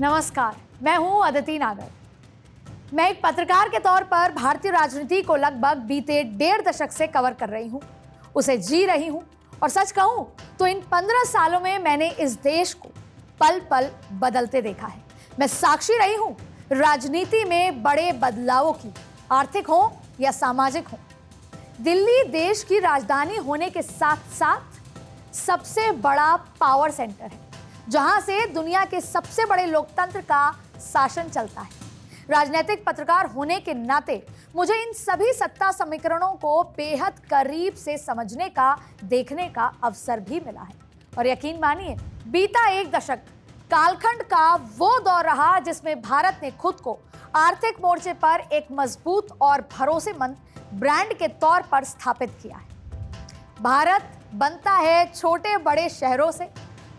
नमस्कार, मैं हूं अदिति नागर। मैं एक पत्रकार के तौर पर भारतीय राजनीति को लगभग बीते 1.5 दशक से कवर कर रही हूं, उसे जी रही हूं और सच कहूं तो इन 15 सालों में मैंने इस देश को पल पल बदलते देखा है। मैं साक्षी रही हूं राजनीति में बड़े बदलावों की, आर्थिक हो या सामाजिक हो। दिल्ली देश की राजधानी होने के साथ साथ सबसे बड़ा पावर सेंटर है, जहां से दुनिया के सबसे बड़े लोकतंत्र का शासन चलता है। राजनीतिक पत्रकार होने के नाते मुझे इन सभी सत्ता समीकरणों को बेहद करीब से समझने का, देखने का अवसर भी मिला है। और यकीन मानिए, बीता 1 दशक कालखंड का वो दौर रहा जिसमें भारत ने खुद को आर्थिक मोर्चे पर एक मजबूत और भरोसेमंद ब्रांड के तौर पर स्थापित किया है। भारत बनता है छोटे बड़े शहरों से,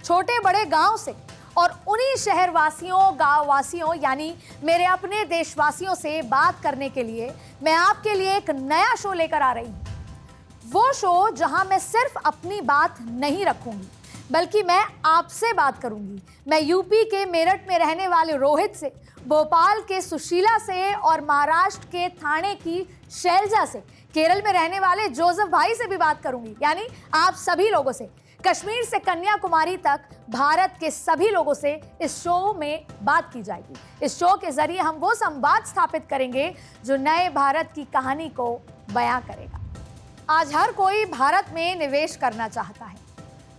छोटे बड़े गांव से, और उन्हीं शहर वासियों, गांव वासियों यानी मेरे अपने देशवासियों से बात करने के लिए मैं आपके लिए एक नया शो लेकर आ रही हूं। वो शो जहां मैं सिर्फ अपनी बात नहीं रखूंगी, बल्कि मैं आपसे बात करूंगी। मैं यूपी के मेरठ में रहने वाले रोहित से, भोपाल के सुशीला से और महाराष्ट्र के ठाणे की शैलजा से, केरल में रहने वाले जोसेफ भाई से भी बात करूंगी, यानी आप सभी लोगों से। कश्मीर से कन्याकुमारी तक भारत के सभी लोगों से इस शो में बात की जाएगी। इस शो के जरिए हम वो संवाद स्थापित करेंगे जो नए भारत की कहानी को बयां करेगा। आज हर कोई भारत में निवेश करना चाहता है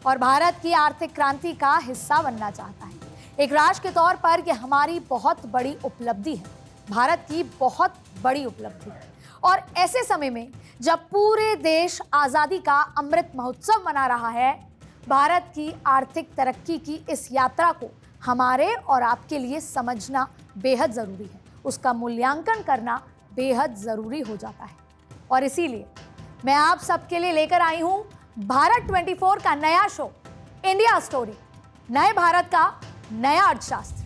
और भारत की आर्थिक क्रांति का हिस्सा बनना चाहता है। एक राष्ट्र के तौर पर यह हमारी बहुत बड़ी उपलब्धि है, भारत की बहुत बड़ी उपलब्धि है। और ऐसे समय में जब पूरे देश आज़ादी का अमृत महोत्सव मना रहा है, भारत की आर्थिक तरक्की की इस यात्रा को हमारे और आपके लिए समझना बेहद ज़रूरी है, उसका मूल्यांकन करना बेहद ज़रूरी हो जाता है। और इसीलिए मैं आप सबके लिए लेकर आई हूँ भारत 24 का नया शो, इंडिया स्टोरी, नए भारत का नया अर्थशास्त्र।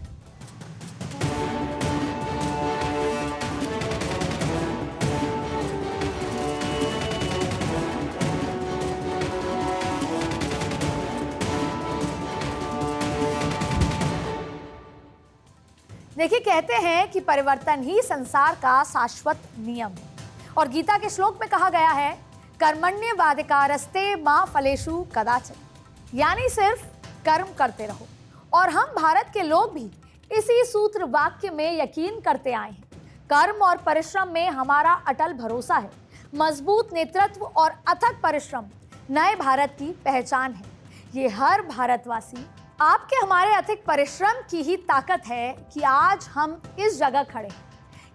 देखिए, कहते हैं कि परिवर्तन ही संसार का शाश्वत नियम है, और गीता के श्लोक में कहा गया है, कर्मण्येवाधिकारस्ते मा फलेषु कदाचन, यानी सिर्फ कर्म करते रहो। और हम भारत के लोग भी इसी सूत्र वाक्य में यकीन करते आए हैं। कर्म और परिश्रम में हमारा अटल भरोसा है। मजबूत नेतृत्व और अथक परिश्रम नए भारत की पहचान है। ये हर भारतवासी, आपके हमारे अथिक परिश्रम की ही ताकत है कि आज हम इस जगह खड़े हैं,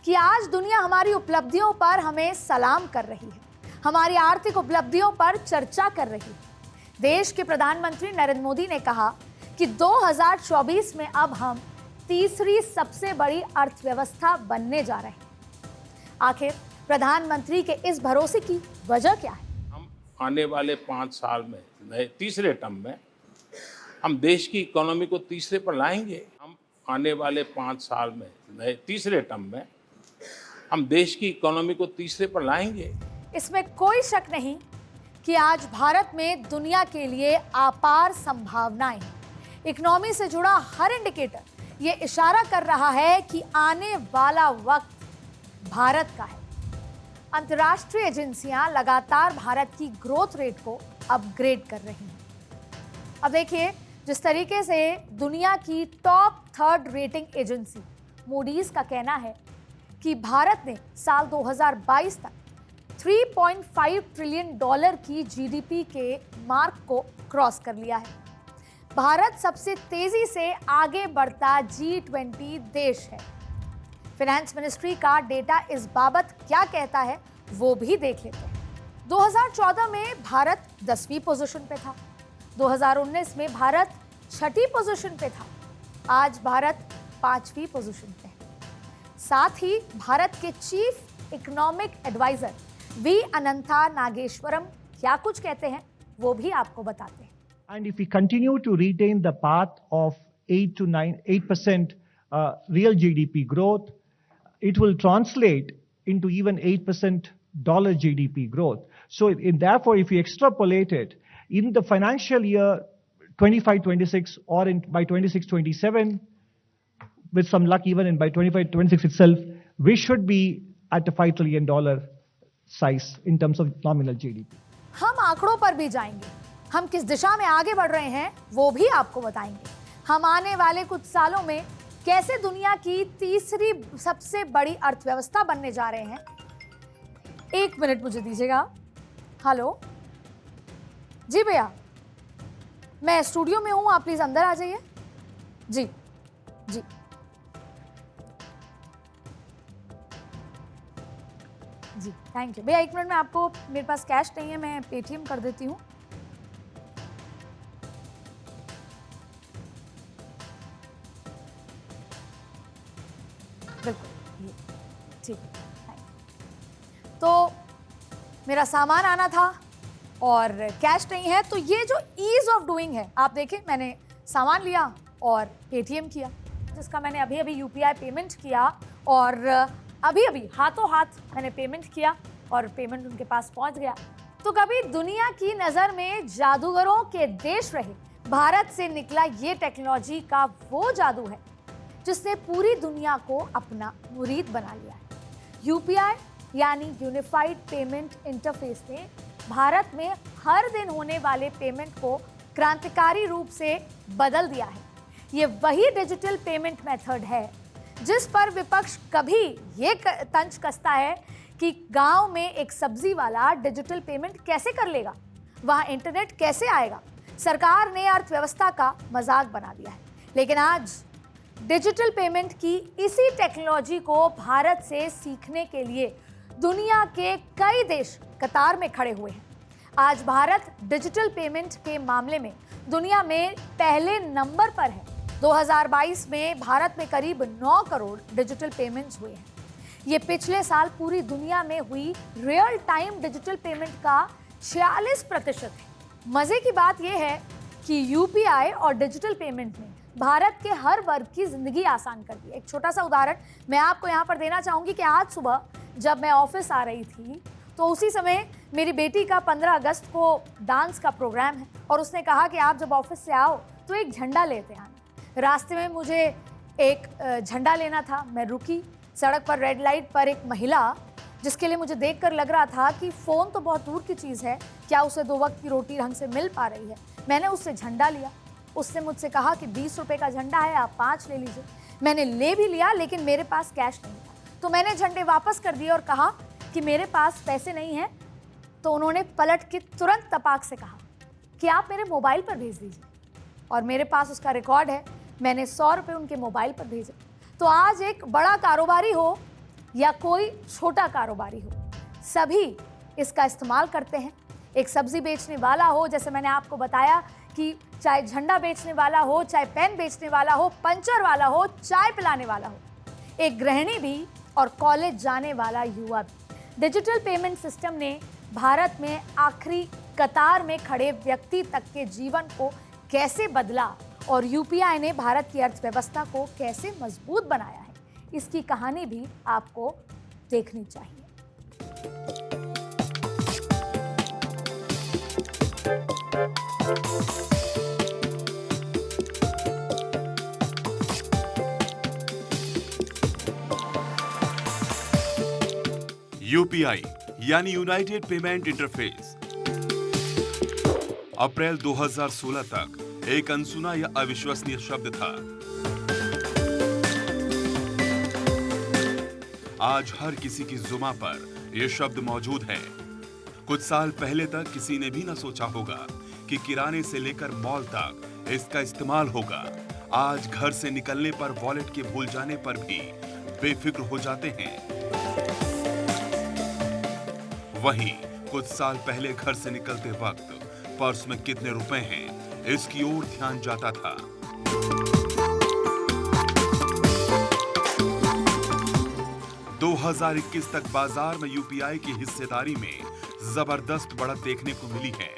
कि आज दुनिया हमारी उपलब्धियों पर हमें सलाम कर रही है, हमारी आर्थिक उपलब्धियों पर चर्चा कर रही है। देश के प्रधानमंत्री नरेंद्र मोदी ने कहा कि 2024 में अब हम तीसरी सबसे बड़ी अर्थव्यवस्था बनने जा रहे हैं। आखिर प्रधानमंत्री के इस भरोसे की वजह क्या है? हम आने वाले 5 साल में, नए तीसरे टर्म में, हम देश की इकोनॉमी को तीसरे पर लाएंगे। हम आने वाले 5 साल में, नए तीसरे टर्म में, हम देश की इकोनॉमी को तीसरे पर लाएंगे। इसमें कोई शक नहीं कि आज भारत में दुनिया के लिए अपार संभावनाएं हैं। इकोनॉमी से जुड़ा हर इंडिकेटर ये इशारा कर रहा है कि आने वाला वक्त भारत का है। अंतर्राष्ट्रीय एजेंसियां लगातार भारत की ग्रोथ रेट को अपग्रेड कर रही हैं। अब देखिए, जिस तरीके से दुनिया की top 3rd rating agency Moody's का कहना है कि भारत ने साल 2022 तक $3.5 ट्रिलियन की जीडीपी के मार्क को क्रॉस कर लिया है। भारत सबसे तेजी से आगे बढ़ता G20 देश है। फाइनेंस मिनिस्ट्री का डेटा इस बाबत क्या कहता है वो भी देख लेते हैं। 2014 में भारत 10वीं पोजीशन पे था, 2019 में भारत 6ठी पोजीशन पे था, आज भारत 5वीं पोजीशन पे है। साथ ही भारत के चीफ इकोनॉमिक एडवाइजर वी अनंता नागेश्वरम क्या कुछ कहते हैं वो भी आपको बताते हैं। And if we continue to retain the path of 8% real GDP growth, it will translate into even 8% dollar GDP growth. So therefore, if we extrapolate it in the financial year 25-26 or by 26-27, with some luck, even in by 25-26 itself, we should be at a $5 trillion size in terms of nominal GDP. हम आंकड़ों पर भी जाएंगे, हम किस दिशा में आगे बढ़ रहे हैं वो भी आपको बताएंगे। हम आने वाले कुछ सालों में कैसे दुनिया की तीसरी सबसे बड़ी अर्थव्यवस्था बनने जा रहे हैं। 1 मिनट मुझे दीजिएगा। हेलो जी भैया, मैं स्टूडियो में हूं, आप प्लीज अंदर आ जाइए। जी जी जी, थैंक यू भैया। 1 मिनट में आपको, मेरे पास कैश नहीं है, मैं पेटीएम कर देती हूँ। बिल्कुल, ये ठीक है, थैंक यू। तो मेरा सामान आना था और कैश नहीं है, तो ये जो ईज ऑफ डूइंग है, आप देखें मैंने सामान लिया और पेटीएम किया, जिसका मैंने अभी अभी यूपीआई पेमेंट किया और अभी अभी हाथों हाथ मैंने पेमेंट किया और पेमेंट उनके पास पहुंच गया। तो कभी दुनिया की नज़र में जादूगरों के देश रहे भारत से निकला ये टेक्नोलॉजी का वो जादू है जिसने पूरी दुनिया को अपना मुरीद बना लिया है। यूपीआई यानी यूनिफाइड पेमेंट इंटरफेस ने भारत में हर दिन होने वाले पेमेंट को क्रांतिकारी रूप से बदल दिया है। ये वही डिजिटल पेमेंट मेथड है जिस पर विपक्ष कभी ये तंज कसता है कि गांव में एक सब्जी वाला डिजिटल पेमेंट कैसे कर लेगा, वहां इंटरनेट कैसे आएगा। सरकार ने अर्थव्यवस्था का मजाक बना दिया है, लेकिन आज डिजिटल पेमेंट की इसी टेक्नोलॉजी को भारत से सीखने के लिए दुनिया के कई देश कतार में खड़े हुए हैं। आज भारत डिजिटल पेमेंट के मामले में दुनिया में पहले नंबर पर है। 2022 में भारत में करीब 9 करोड़ डिजिटल पेमेंट्स हुए हैं। ये पिछले साल पूरी दुनिया में हुई रियल टाइम डिजिटल पेमेंट का 46% है। मजे की बात यह है कि यूपीआई और डिजिटल पेमेंट ने भारत के हर वर्ग की जिंदगी आसान कर दी। एक छोटा सा उदाहरण मैं आपको यहाँ पर देना चाहूँगी कि आज सुबह जब मैं ऑफिस आ रही थी तो उसी समय मेरी बेटी का 15 अगस्त को डांस का प्रोग्राम है और उसने कहा कि आप जब ऑफिस से आओ तो एक झंडा लेते आना। रास्ते में मुझे एक झंडा लेना था, मैं रुकी। सड़क पर रेड लाइट पर एक महिला, जिसके लिए मुझे देखकर लग रहा था कि फ़ोन तो बहुत दूर की चीज़ है, क्या उसे 2 वक्त की रोटी ढंग से मिल पा रही है। मैंने उससे झंडा लिया। उसने मुझसे कहा कि 20 रुपये का झंडा है, आप 5 ले लीजिए। मैंने ले भी लिया, लेकिन मेरे पास कैश नहीं था, तो मैंने झंडे वापस कर दिए और कहा कि मेरे पास पैसे नहीं हैं। तो उन्होंने पलट के तुरंत तपाक से कहा कि आप मेरे मोबाइल पर भेज दीजिए, और मेरे पास उसका रिकॉर्ड है। मैंने 100 रुपये उनके मोबाइल पर भेजे। तो आज एक बड़ा कारोबारी हो या कोई छोटा कारोबारी हो, सभी इसका इस्तेमाल करते हैं। एक सब्जी बेचने वाला हो, जैसे मैंने आपको बताया कि चाहे झंडा बेचने वाला हो, चाहे पेन बेचने वाला हो, पंचर वाला हो, चाय पिलाने वाला हो, एक गृहिणी भी और कॉलेज जाने वाला युवा भी। डिजिटल पेमेंट सिस्टम ने भारत में आखिरी कतार में खड़े व्यक्ति तक के जीवन को कैसे बदला और यूपीआई ने भारत की अर्थव्यवस्था को कैसे मजबूत बनाया है, इसकी कहानी भी आपको देखनी चाहिए। यूपीआई यानी यूनाइटेड पेमेंट इंटरफेस अप्रैल 2016 तक एक अनसुना या अविश्वसनीय शब्द था। आज हर किसी की जुबान पर यह शब्द मौजूद है। कुछ साल पहले तक किसी ने भी न सोचा होगा कि किराने से लेकर मॉल तक इसका इस्तेमाल होगा। आज घर से निकलने पर वॉलेट के भूल जाने पर भी बेफिक्र हो जाते हैं। वहीं कुछ साल पहले घर से निकलते वक्त पर्स में कितने रुपए हैं, इसकी ओर ध्यान जाता था। दो 2021 तक बाजार में यूपीआई की हिस्सेदारी में जबरदस्त बढ़त देखने को मिली है।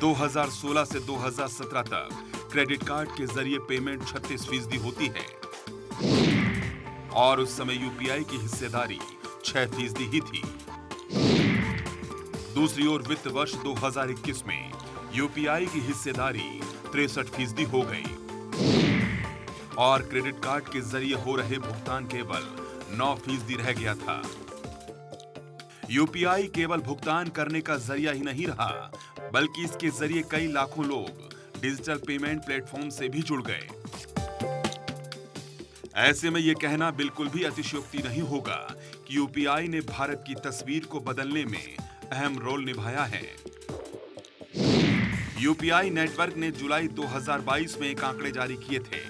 2016 से 2017 तक क्रेडिट कार्ड के जरिए पेमेंट 36% होती है और उस समय यूपीआई की हिस्सेदारी 6% ही थी। दूसरी ओर वित्त वर्ष 2021 में यूपीआई की हिस्सेदारी 63% हो गई। और क्रेडिट कार्ड के जरिए हो रहे भुगतान केवल 9% रह गया था। यूपीआई केवल भुगतान करने का जरिया ही नहीं रहा, बल्कि इसके जरिए कई लाखों लोग डिजिटल पेमेंट प्लेटफॉर्म से भी जुड़ गए। ऐसे में यह कहना बिल्कुल भी अतिशयोक्ति नहीं होगा कि यूपीआई ने भारत की तस्वीर को बदलने में अहम रोल निभाया है। यूपीआई नेटवर्क ने जुलाई 2022 में एक आंकड़े जारी किए थे।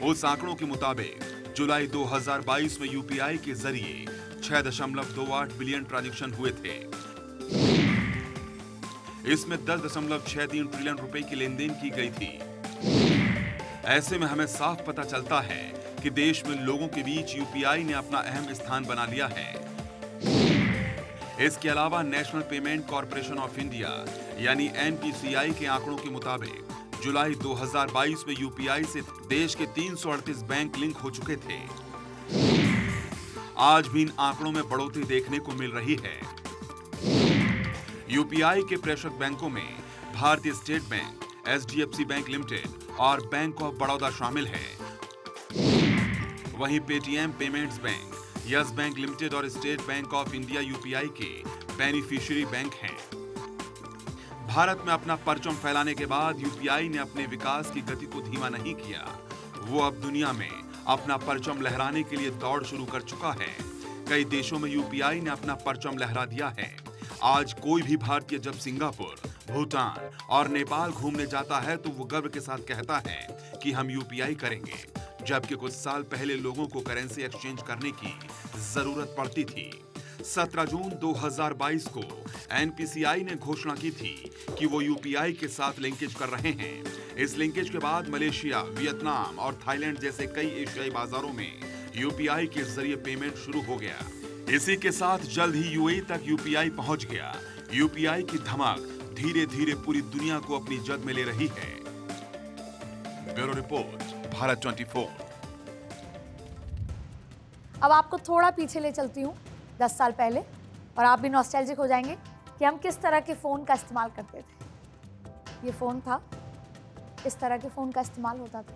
उस आंकड़ों के मुताबिक जुलाई 2022 में यूपीआई के जरिए 6.28 बिलियन ट्रांजैक्शन हुए थे। इसमें 10.63 ट्रिलियन रुपए की लेनदेन की गई थी। ऐसे में हमें साफ पता चलता है कि देश में लोगों के बीच यूपीआई ने अपना अहम स्थान बना लिया है। इसके अलावा national payment corporation of India यानी एनपीसीआई के आंकड़ों के मुताबिक जुलाई 2022 में यूपीआई से देश के 338 बैंक लिंक हो चुके थे। आज भी इन आंकड़ों में बढ़ोतरी देखने को मिल रही है। यूपीआई के प्रेषक बैंकों में भारतीय State Bank, HDFC Bank Limited और बैंक ऑफ बड़ौदा शामिल है। वहीं Paytm Payments Bank, Yes Bank Limited और State Bank of India UPI के बेनिफिशियरी बैंक हैं। भारत में अपना परचम फैलाने के बाद यूपीआई ने अपने विकास की गति को धीमा नहीं किया। वो अब दुनिया में अपना परचम लहराने के लिए दौड़ शुरू कर चुका है। कई देशों में यूपीआई ने अपना परचम लहरा दिया है। आज कोई भी भारतीय जब सिंगापुर, भूटान और नेपाल घूमने जाता है तो वो गर्व के साथ कहता है कि हम यूपीआई करेंगे, जबकि कुछ साल पहले लोगों को करेंसी एक्सचेंज करने की जरूरत पड़ती थी। 17 जून 2022 को एनपीसीआई ने घोषणा की थी कि वो यूपीआई के साथ लिंकेज कर रहे हैं। इस लिंकेज के बाद मलेशिया, वियतनाम और थाईलैंड जैसे कई एशियाई बाजारों में यूपीआई के जरिए पेमेंट शुरू हो गया। इसी के साथ जल्द ही यूएई तक यूपीआई पहुंच गया। यूपीआई की धमक धीरे धीरे पूरी दुनिया को अपनी जद में ले रही है। Bureau report, Bharat 24। अब आपको थोड़ा पीछे ले चलती हूँ 10 साल पहले, और आप भी नॉस्टैल्जिक हो जाएंगे कि हम किस तरह के फ़ोन का इस्तेमाल करते थे। ये फ़ोन था, इस तरह के फ़ोन का इस्तेमाल होता था,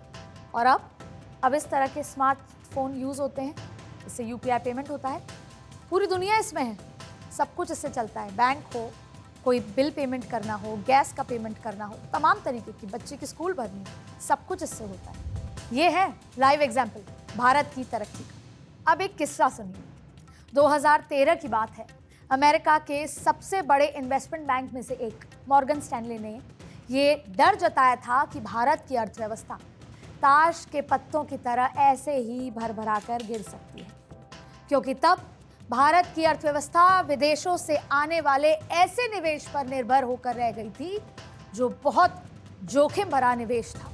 और अब इस तरह के स्मार्टफोन यूज़ होते हैं। इससे यूपीआई पेमेंट होता है। पूरी दुनिया इसमें है, सब कुछ इससे चलता है। बैंक हो, कोई बिल पेमेंट करना हो, गैस का पेमेंट करना हो, तमाम तरीके की, बच्चे की स्कूल भरनी, सब कुछ इससे होता है। ये है लाइव एग्जाम्पल भारत की तरक्की का। अब एक किस्सा सुनिए। 2013 की बात है। अमेरिका के सबसे बड़े इन्वेस्टमेंट बैंक में से एक मॉर्गन स्टैनली ने ये डर जताया था कि भारत की अर्थव्यवस्था ताश के पत्तों की तरह ऐसे ही भरभरा कर गिर सकती है, क्योंकि तब भारत की अर्थव्यवस्था विदेशों से आने वाले ऐसे निवेश पर निर्भर होकर रह गई थी जो बहुत जोखिम भरा निवेश था।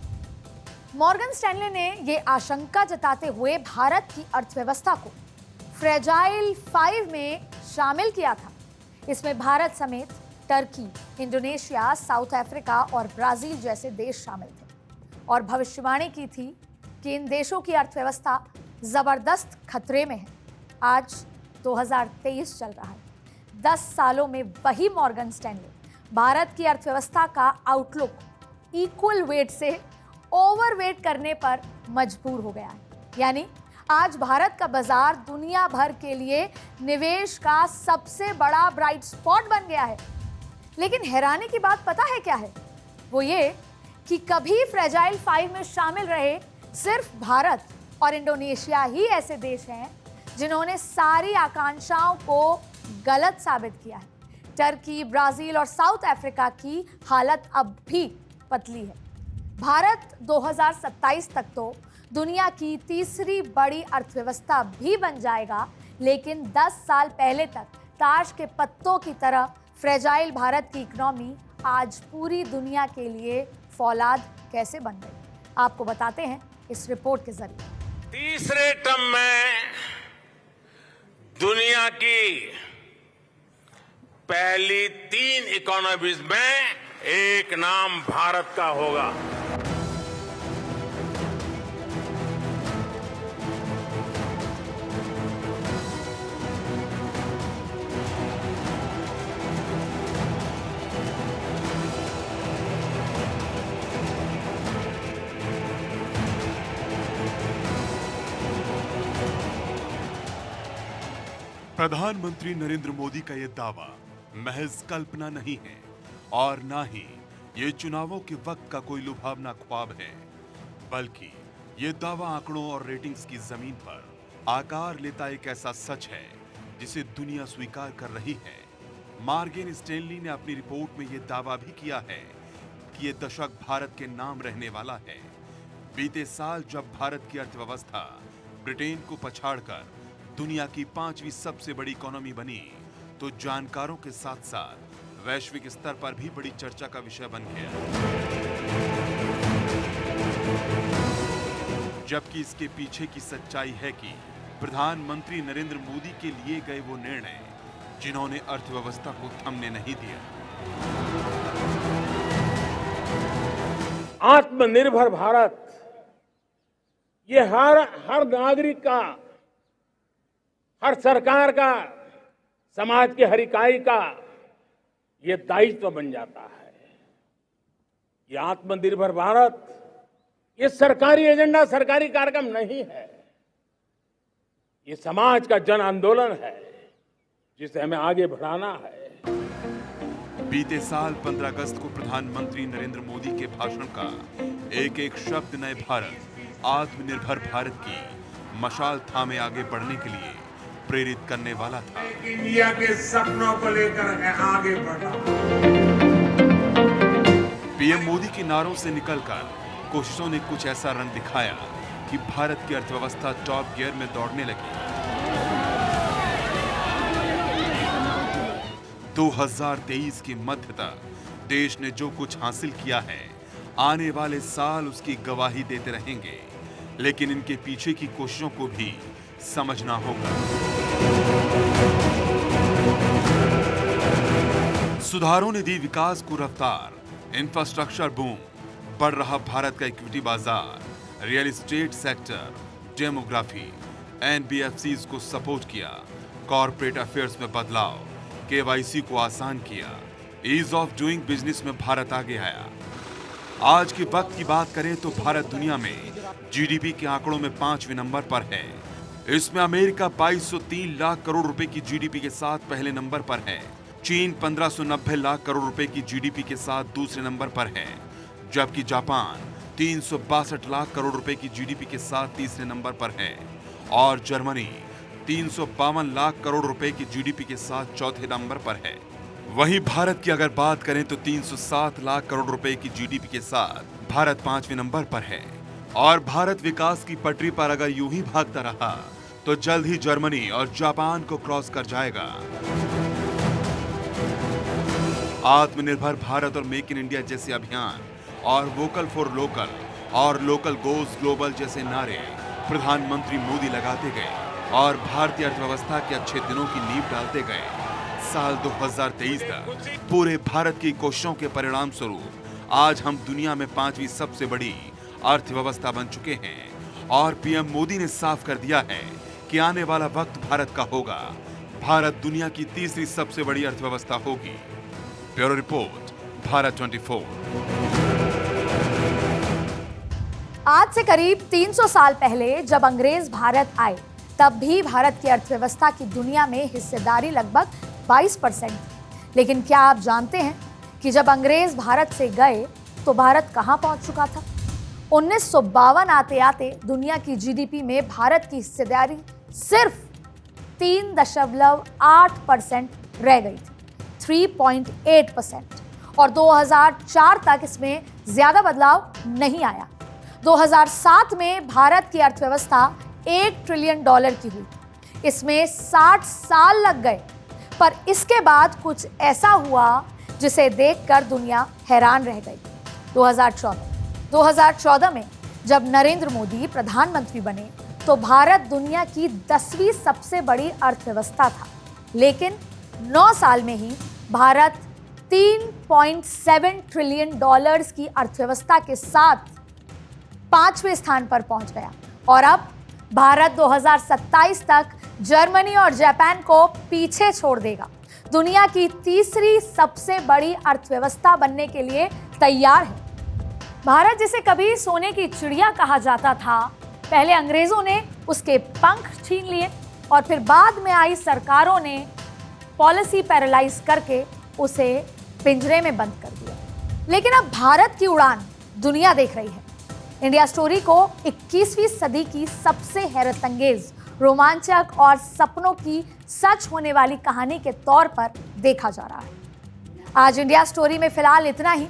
मॉर्गन स्टैनली ने यह आशंका जताते हुए भारत की अर्थव्यवस्था को फ्रेजाइल 5 में शामिल किया था। इसमें भारत समेत टर्की, इंडोनेशिया, साउथ अफ्रीका और ब्राजील जैसे देश शामिल थे, और भविष्यवाणी की थी कि इन देशों की अर्थव्यवस्था जबरदस्त खतरे में है। आज 2023 चल रहा है। 10 सालों में वही मॉर्गन स्टैनली भारत की अर्थव्यवस्था का आउटलुक इक्वल वेट से ओवरवेट करने पर मजबूर हो गया है। यानी आज भारत का बाजार दुनिया भर के लिए निवेश का सबसे बड़ा ब्राइट स्पॉट बन गया है। लेकिन हैरानी की बात पता है क्या है? वो ये कि कभी फ्रेजाइल 5 में शामिल रहे सिर्फ भारत और इंडोनेशिया ही ऐसे देश हैं जिन्होंने सारी आकांक्षाओं को गलत साबित किया है। टर्की, ब्राजील और साउथ अफ्रीका की हालत अब भी पतली है। भारत 2027 तक तो दुनिया की तीसरी बड़ी अर्थव्यवस्था भी बन जाएगा, लेकिन 10 साल पहले तक ताश के पत्तों की तरह फ्रेजाइल भारत की इकोनॉमी आज पूरी दुनिया के लिए फौलाद कैसे बन गई, आपको बताते हैं इस रिपोर्ट के जरिए। तीसरे टर्म में दुनिया की पहली 3 इकोनॉमीज में एक नाम भारत का होगा। प्रधानमंत्री नरेंद्र मोदी का यह दावा महज कल्पना नहीं है और ना ही ये चुनावों के वक्त का कोई लुभावना ख्वाब है, बल्कि ये दावा आंकड़ों और रेटिंग्स की जमीन पर आकार लेता एक ऐसा सच है जिसे दुनिया स्वीकार कर रही है। मॉर्गन स्टैनली ने अपनी रिपोर्ट में यह दावा भी किया है कि ये दशक भारत के नाम रहने वाला है। बीते साल जब भारत की अर्थव्यवस्था ब्रिटेन को पछाड़कर दुनिया की 5वीं सबसे बड़ी इकोनॉमी बनी, तो जानकारों के साथ साथ वैश्विक स्तर पर भी बड़ी चर्चा का विषय बन गया। जबकि इसके पीछे की सच्चाई है कि प्रधानमंत्री नरेंद्र मोदी के लिए गए वो निर्णय जिन्होंने अर्थव्यवस्था को थमने नहीं दिया। आत्मनिर्भर भारत, ये हर नागरिक का, हर सरकार का, समाज के हर इकाई का ये दायित्व बन जाता है। ये आत्मनिर्भर भारत ये सरकारी एजेंडा, सरकारी कार्यक्रम नहीं है। ये समाज का जन आंदोलन है जिसे हमें आगे बढ़ाना है। बीते साल 15 अगस्त को प्रधानमंत्री नरेंद्र मोदी के भाषण का एक एक शब्द नए भारत, आत्मनिर्भर भारत की मशाल थामे आगे बढ़ने के लिए प्रेरित करने वाला था। इंडिया के सपनों को लेकर आगे बढ़ा। पीएम मोदी के नारों से निकलकर कोशिशों ने कुछ ऐसा रंग दिखाया कि भारत की अर्थव्यवस्था टॉप गियर में दौड़ने लगी। 2023 के मध्य तक देश ने जो कुछ हासिल किया है, आने वाले साल उसकी गवाही देते रहेंगे, लेकिन इनके पीछे की कोशिशों को भी समझना होगा। सुधारों ने दी विकास को रफ्तार, इंफ्रास्ट्रक्चर बूम, बढ़ रहा भारत का इक्विटी बाजार, real estate sector, demography, NBFCs को सपोर्ट किया, कॉर्पोरेट अफेयर्स में बदलाव, केवाईसी को आसान किया, ईज ऑफ डूइंग बिजनेस में भारत आगे आया। आज के वक्त की बात करें तो भारत दुनिया में जीडीपी के आंकड़ों में 5वें नंबर पर है। इसमें अमेरिका 2203 लाख करोड़ रुपए की जीडीपी के साथ पहले नंबर पर है। चीन 1590 लाख करोड़ रुपए की जीडीपी के साथ दूसरे नंबर पर है, जबकि जापान 362 लाख करोड़ रुपए की जीडीपी के साथ तीसरे नंबर पर है और जर्मनी 352 लाख करोड़ रुपए की जीडीपी के साथ चौथे नंबर पर है। वहीं भारत की अगर बात करें तो 307 लाख करोड़ रुपए की जीडीपी के साथ भारत 5वें नंबर पर है और भारत विकास की पटरी पर अगर यूं ही भागता रहा तो जल्द ही जर्मनी और जापान को क्रॉस कर जाएगा। आत्मनिर्भर भारत और मेक इन इंडिया जैसे अभियान और वोकल फॉर लोकल और लोकल गोज ग्लोबल जैसे नारे प्रधानमंत्री मोदी लगाते गए और भारतीय अर्थव्यवस्था के अच्छे दिनों की नींव डालते गए। साल 2023 तक पूरे भारत की कोशिशों के परिणाम स्वरूप आज हम दुनिया में 5वीं सबसे बड़ी अर्थव्यवस्था बन चुके हैं और पीएम मोदी ने साफ कर दिया है कि आने वाला वक्त भारत का होगा। भारत दुनिया की तीसरी सबसे बड़ी अर्थव्यवस्था होगी। Bureau report, Bharat 24। आज से करीब 300 साल पहले जब अंग्रेज भारत आए, तब भी भारत की अर्थव्यवस्था की दुनिया में हिस्सेदारी लगभग 22%। लेकिन क्या आप जानते हैं कि जब अंग्रेज भारत से गए तो भारत कहां पहुंच चुका था? 1952 आते आते दुनिया की जीडीपी में भारत की हिस्सेदारी सिर्फ 3.8% रह गई थी, 3.8%। और 2004 तक इसमें ज्यादा बदलाव नहीं आया। 2007 में भारत की अर्थव्यवस्था $1 ट्रिलियन की हुई। इसमें 60 साल लग गए, पर इसके बाद कुछ ऐसा हुआ जिसे देखकर दुनिया हैरान रह गई। 2014 में जब नरेंद्र मोदी प्रधानमंत्री बने तो भारत दुनिया की 10वीं सबसे बड़ी अर्थव्यवस्था था, लेकिन 9 साल में ही भारत $3.7 ट्रिलियन की अर्थव्यवस्था के साथ 5वें स्थान पर पहुंच गया। और अब भारत 2027 तक जर्मनी और जापान को पीछे छोड़ देगा, दुनिया की तीसरी सबसे बड़ी अर्थव्यवस्था बनने के लिए तैयार है। भारत जिसे कभी सोने की चिड़िया कहा जाता था, पहले अंग्रेजों ने उसके पंख छीन लिए, और फिर बाद में आई सरकारों ने पॉलिसी पैरालाइज करके उसे पिंजरे में बंद कर दिया। लेकिन अब भारत की उड़ान दुनिया देख रही है। इंडिया स्टोरी को 21वीं सदी की सबसे हैरतअंगेज, रोमांचक और सपनों की सच होने वाली कहानी के तौर पर देखा जा रहा है। आज इंडिया स्टोरी में फिलहाल इतना ही।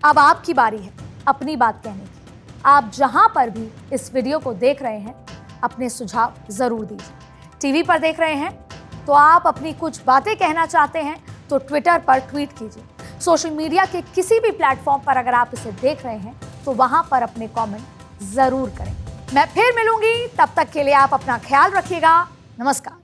अब आपकी बारी है अपनी बात कहने की। आप जहां पर भी इस वीडियो को देख रहे हैं, अपने सुझाव जरूर दीजिए। टीवी पर देख रहे हैं तो आप अपनी कुछ बातें कहना चाहते हैं तो ट्विटर पर ट्वीट कीजिए। सोशल मीडिया के किसी भी प्लेटफॉर्म पर अगर आप इसे देख रहे हैं तो वहां पर अपने कमेंट जरूर करें। मैं फिर मिलूंगी, तब तक के लिए आप अपना ख्याल रखिएगा। नमस्कार।